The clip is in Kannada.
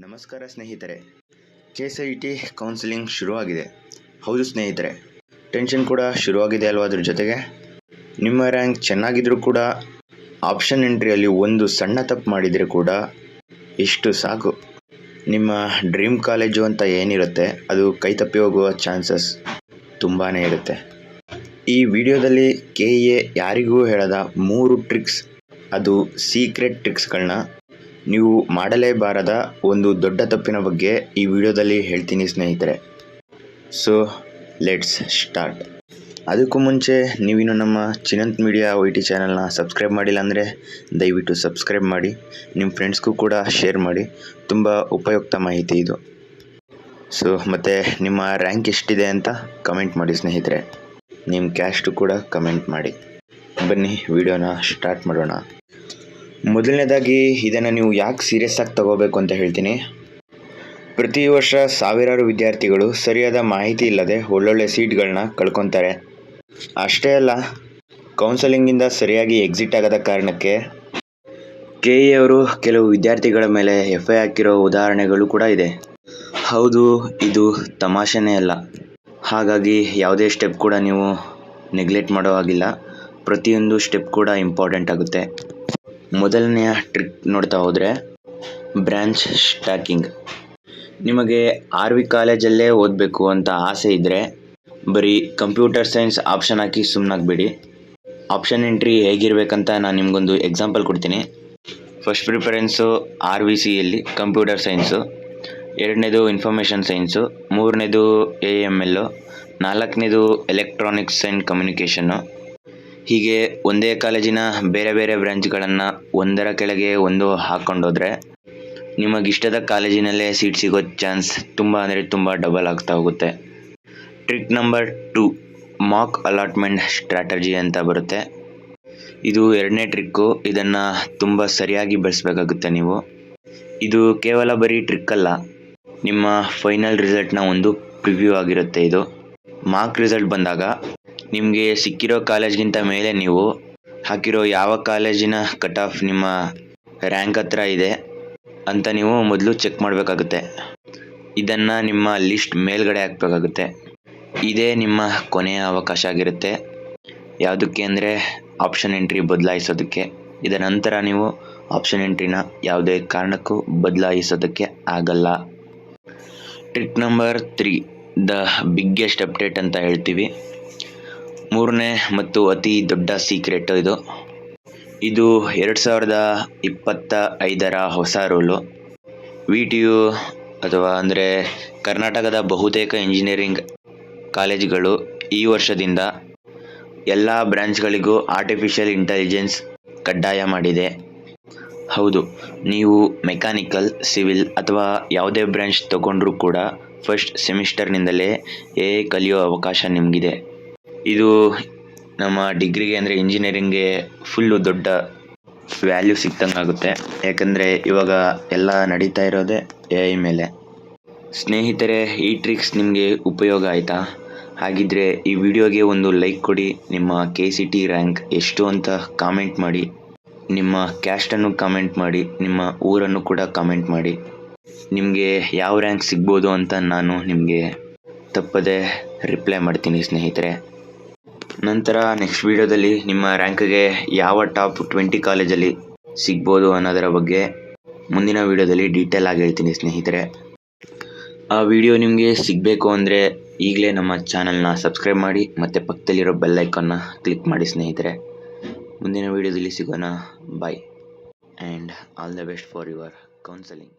ನಮಸ್ಕಾರ ಸ್ನೇಹಿತರೆ, KCET ಕೌನ್ಸಿಲಿಂಗ್ ಶುರುವಾಗಿದೆ. ಹೌದು ಸ್ನೇಹಿತರೆ, ಟೆನ್ಷನ್ ಕೂಡ ಶುರುವಾಗಿದೆ ಅಲ್ವಾ? ಅದ್ರ ಜೊತೆಗೆ ನಿಮ್ಮ ರ್ಯಾಂಕ್ ಚೆನ್ನಾಗಿದ್ರೂ ಕೂಡ ಆಪ್ಷನ್ ಎಂಟ್ರಿಯಲ್ಲಿ ಒಂದು ಸಣ್ಣ ತಪ್ಪು ಮಾಡಿದರೆ ಕೂಡ ಇಷ್ಟು ಸಾಕು, ನಿಮ್ಮ ಡ್ರೀಮ್ ಕಾಲೇಜು ಅಂತ ಏನಿರುತ್ತೆ ಅದು ಕೈ ತಪ್ಪಿ ಹೋಗುವ ಚಾನ್ಸಸ್ ತುಂಬಾ ಇರುತ್ತೆ. ಈ ವಿಡಿಯೋದಲ್ಲಿ KEA ಯಾರಿಗೂ ಹೇಳದ 3 ಟ್ರಿಕ್ಸ್, ಅದು ಸೀಕ್ರೆಟ್ ಟ್ರಿಕ್ಸ್ಗಳನ್ನ ನೀವು ಮಾಡಲೇಬಾರದ ಒಂದು ದೊಡ್ಡ ತಪ್ಪಿನ ಬಗ್ಗೆ ಈ ವಿಡಿಯೋದಲ್ಲಿ ಹೇಳ್ತೀನಿ ಸ್ನೇಹಿತರೆ. So let's start. ಅದಕ್ಕೂ ಮುಂಚೆ ನೀವಿನ್ನು ನಮ್ಮ ಚಿನಂತ್ ಮೀಡಿಯಾ YT ಚಾನಲ್ನ ಸಬ್ಸ್ಕ್ರೈಬ್ ಮಾಡಿಲ್ಲ ಅಂದರೆ ದಯವಿಟ್ಟು ಸಬ್ಸ್ಕ್ರೈಬ್ ಮಾಡಿ, ನಿಮ್ಮ ಫ್ರೆಂಡ್ಸ್ಗೂ ಕೂಡ ಶೇರ್ ಮಾಡಿ. ತುಂಬ ಉಪಯುಕ್ತ ಮಾಹಿತಿ ಇದು. ಸೊ ಮತ್ತು ನಿಮ್ಮ ರ್ಯಾಂಕ್ ಎಷ್ಟಿದೆ ಅಂತ ಕಮೆಂಟ್ ಮಾಡಿ ಸ್ನೇಹಿತರೆ, ನಿಮ್ಮ ಕ್ಯಾಸ್ಟು ಕೂಡ ಕಮೆಂಟ್ ಮಾಡಿ. ಬನ್ನಿ ವಿಡಿಯೋನ ಸ್ಟಾರ್ಟ್ ಮಾಡೋಣ. ಮೊದಲನೇದಾಗಿ ಇದನ್ನು ನೀವು ಯಾಕೆ ಸೀರಿಯಸ್ ಆಗಿ ತಗೋಬೇಕು ಅಂತ ಹೇಳ್ತೀನಿ. ಪ್ರತಿ ವರ್ಷ ಸಾವಿರಾರು ವಿದ್ಯಾರ್ಥಿಗಳು ಸರಿಯಾದ ಮಾಹಿತಿ ಇಲ್ಲದೆ ಒಳ್ಳೊಳ್ಳೆ ಸೀಟ್ಗಳನ್ನ ಕಳ್ಕೊತಾರೆ. ಅಷ್ಟೇ ಅಲ್ಲ, ಕೌನ್ಸಲಿಂಗಿಂದ ಸರಿಯಾಗಿ ಎಕ್ಸಿಟ್ ಆಗದ ಕಾರಣಕ್ಕೆ KEA ಅವರು ಕೆಲವು ವಿದ್ಯಾರ್ಥಿಗಳ ಮೇಲೆ FI ಹಾಕಿರೋ ಉದಾಹರಣೆಗಳು ಕೂಡ ಇದೆ. ಹೌದು, ಇದು ತಮಾಷೆನೇ ಅಲ್ಲ. ಹಾಗಾಗಿ ಯಾವುದೇ ಸ್ಟೆಪ್ ಕೂಡ ನೀವು ನೆಗ್ಲೆಕ್ಟ್ ಮಾಡೋ ಹಾಗಿಲ್ಲ. ಪ್ರತಿಯೊಂದು ಸ್ಟೆಪ್ ಕೂಡ ಇಂಪಾರ್ಟೆಂಟ್ ಆಗುತ್ತೆ. ಮೊದಲನೆಯ ಟ್ರಿಕ್ ನೋಡ್ತಾ ಹೋದರೆ ಬ್ರಾಂಚ್ ಸ್ಟ್ಯಾಕಿಂಗ್. ನಿಮಗೆ RV ಕಾಲೇಜಲ್ಲೇ ಓದಬೇಕು ಅಂತ ಆಸೆ ಇದ್ದರೆ ಬರೀ ಕಂಪ್ಯೂಟರ್ ಸೈನ್ಸ್ ಆಪ್ಷನ್ ಹಾಕಿ ಸುಮ್ಮನಾಗಬೇಡಿ. ಆಪ್ಷನ್ ಎಂಟ್ರಿ ಹೇಗಿರಬೇಕಂತ ನಾನು ನಿಮಗೊಂದು ಎಕ್ಸಾಂಪಲ್ ಕೊಡ್ತೀನಿ. ಫಸ್ಟ್ ಪ್ರಿಫರೆನ್ಸು RVCಯಲ್ಲಿ ಕಂಪ್ಯೂಟರ್ ಸೈನ್ಸು, ಎರಡನೇದು ಇನ್ಫಾರ್ಮೇಷನ್ ಸೈನ್ಸು, ಮೂರನೇದು AML, ನಾಲ್ಕನೇದು ಎಲೆಕ್ಟ್ರಾನಿಕ್ಸ್ ಆ್ಯಂಡ್ ಕಮ್ಯುನಿಕೇಷನ್ನು. ಹೀಗೆ ಒಂದೇ ಕಾಲೇಜಿನ ಬೇರೆ ಬೇರೆ ಬ್ರಾಂಚ್ಗಳನ್ನು ಒಂದರ ಕೆಳಗೆ ಒಂದು ಹಾಕ್ಕೊಂಡೋದ್ರೆ ನಿಮಗಿಷ್ಟದ ಕಾಲೇಜಿನಲ್ಲೇ ಸೀಟ್ ಸಿಗೋ ಚಾನ್ಸ್ ತುಂಬ ಅಂದರೆ ತುಂಬ ಡಬಲ್ ಆಗ್ತಾ ಹೋಗುತ್ತೆ. Trick number 2, Mach allotment strategy ಅಂತ ಬರುತ್ತೆ. ಇದು ಎರಡನೇ ಟ್ರಿಕ್ಕು. ಇದನ್ನು ತುಂಬ ಸರಿಯಾಗಿ ಬಳಸಬೇಕಾಗುತ್ತೆ ನೀವು. ಇದು ಕೇವಲ ಬರೀ ಟ್ರಿಕ್ ಅಲ್ಲ, ನಿಮ್ಮ ಫೈನಲ್ ರಿಸಲ್ಟ್ನ ಒಂದು ಪ್ರಿವ್ಯೂ ಆಗಿರುತ್ತೆ ಇದು. ಮಾರ್ಕ್ ರಿಸಲ್ಟ್ ಬಂದಾಗ ನಿಮಗೆ ಸಿಕ್ಕಿರೋ ಕಾಲೇಜ್ಗಿಂತ ಮೇಲೆ ನೀವು ಹಾಕಿರೋ ಯಾವ ಕಾಲೇಜಿನ ಕಟ್ ಆಫ್ ನಿಮ್ಮ ರ್ಯಾಂಕ್ ಹತ್ರ ಇದೆ ಅಂತ ನೀವು ಮೊದಲು ಚೆಕ್ ಮಾಡಬೇಕಾಗುತ್ತೆ. ಇದನ್ನು ನಿಮ್ಮ ಲಿಸ್ಟ್ ಮೇಲ್ಗಡೆ ಹಾಕಬೇಕಾಗುತ್ತೆ. ಇದೇ ನಿಮ್ಮ ಕೊನೆಯ ಅವಕಾಶ ಆಗಿರುತ್ತೆ. ಯಾವುದಕ್ಕೆ ಅಂದರೆ ಆಪ್ಷನ್ ಎಂಟ್ರಿ ಬದಲಾಯಿಸೋದಕ್ಕೆ. ಇದರ ನಂತರ ನೀವು ಆಪ್ಷನ್ ಎಂಟ್ರಿನ ಯಾವುದೇ ಕಾರಣಕ್ಕೂ ಬದಲಾಯಿಸೋದಕ್ಕೆ ಆಗಲ್ಲ. Trick number 3, the biggest update ಅಂತ ಹೇಳ್ತೀವಿ. ಮೂರನೇ ಮತ್ತು ಅತಿ ದೊಡ್ಡ ಸೀಕ್ರೆಟ್ ಇದು. 2025ರ ಹೊಸ ರೂಲು. VTU ಅಥವಾ ಅಂದರೆ ಕರ್ನಾಟಕದ ಬಹುತೇಕ ಇಂಜಿನಿಯರಿಂಗ್ ಕಾಲೇಜುಗಳು ಈ ವರ್ಷದಿಂದ ಎಲ್ಲ ಬ್ರಾಂಚ್ಗಳಿಗೂ ಆರ್ಟಿಫಿಷಿಯಲ್ ಇಂಟೆಲಿಜೆನ್ಸ್ ಕಡ್ಡಾಯ ಮಾಡಿದೆ. ಹೌದು, ನೀವು ಮೆಕ್ಯಾನಿಕಲ್, ಸಿವಿಲ್ ಅಥವಾ ಯಾವುದೇ ಬ್ರಾಂಚ್ ತಗೊಂಡ್ರೂ ಕೂಡ ಫಸ್ಟ್ ಸೆಮಿಸ್ಟರ್ನಿಂದಲೇ AI ಕಲಿಯೋ ಅವಕಾಶ ನಿಮಗಿದೆ. ಇದು ನಮ್ಮ ಡಿಗ್ರಿಗೆ ಅಂದರೆ ಇಂಜಿನಿಯರಿಂಗ್ಗೆ ಫುಲ್ಲು ದೊಡ್ಡ ವ್ಯಾಲ್ಯೂ ಸಿಕ್ತಂಗೆ ಆಗುತ್ತೆ. ಯಾಕಂದರೆ ಇವಾಗ ಎಲ್ಲ ನಡೀತಾ ಇರೋದೇ AI ಮೇಲೆ. ಸ್ನೇಹಿತರೆ, ಈ ಟ್ರಿಕ್ಸ್ ನಿಮಗೆ ಉಪಯೋಗ ಆಯಿತಾ? ಹಾಗಿದ್ದರೆ ಈ ವಿಡಿಯೋಗೆ ಒಂದು ಲೈಕ್ ಕೊಡಿ. ನಿಮ್ಮ KCET ರ್ಯಾಂಕ್ ಎಷ್ಟು ಅಂತ ಕಾಮೆಂಟ್ ಮಾಡಿ. ನಿಮ್ಮ ಕ್ಯಾಸ್ಟನ್ನು ಕಾಮೆಂಟ್ ಮಾಡಿ. ನಿಮ್ಮ ಊರನ್ನು ಕೂಡ ಕಾಮೆಂಟ್ ಮಾಡಿ. ನಿಮಗೆ ಯಾವ ರ್ಯಾಂಕ್ ಸಿಗ್ಬೋದು ಅಂತ ನಾನು ನಿಮಗೆ ತಪ್ಪದೆ ರಿಪ್ಲೈ ಮಾಡ್ತೀನಿ ಸ್ನೇಹಿತರೆ. ನಂತರ ನೆಕ್ಸ್ಟ್ ವಿಡಿಯೋದಲ್ಲಿ ನಿಮ್ಮ ರ್ಯಾಂಕ್ಗೆ ಯಾವ ಟಾಪ್ 20 ಕಾಲೇಜಲ್ಲಿ ಸಿಗ್ಬೋದು ಅನ್ನೋದರ ಬಗ್ಗೆ ಮುಂದಿನ ವಿಡಿಯೋದಲ್ಲಿ ಡೀಟೇಲ್ ಆಗಿ ಹೇಳ್ತೀನಿ ಸ್ನೇಹಿತರೆ. ಆ ವಿಡಿಯೋ ನಿಮಗೆ ಸಿಗಬೇಕು ಅಂದರೆ ಈಗಲೇ ನಮ್ಮ ಚಾನಲ್ನ ಸಬ್ಸ್ಕ್ರೈಬ್ ಮಾಡಿ ಮತ್ತು ಪಕ್ಕದಲ್ಲಿರೋ ಬೆಲ್ ಐಕಾನ್ನ ಕ್ಲಿಕ್ ಮಾಡಿ ಸ್ನೇಹಿತರೆ. ಮುಂದಿನ ವಿಡಿಯೋದಲ್ಲಿ ಸಿಗೋಣ. Bye and all the best for your counselling.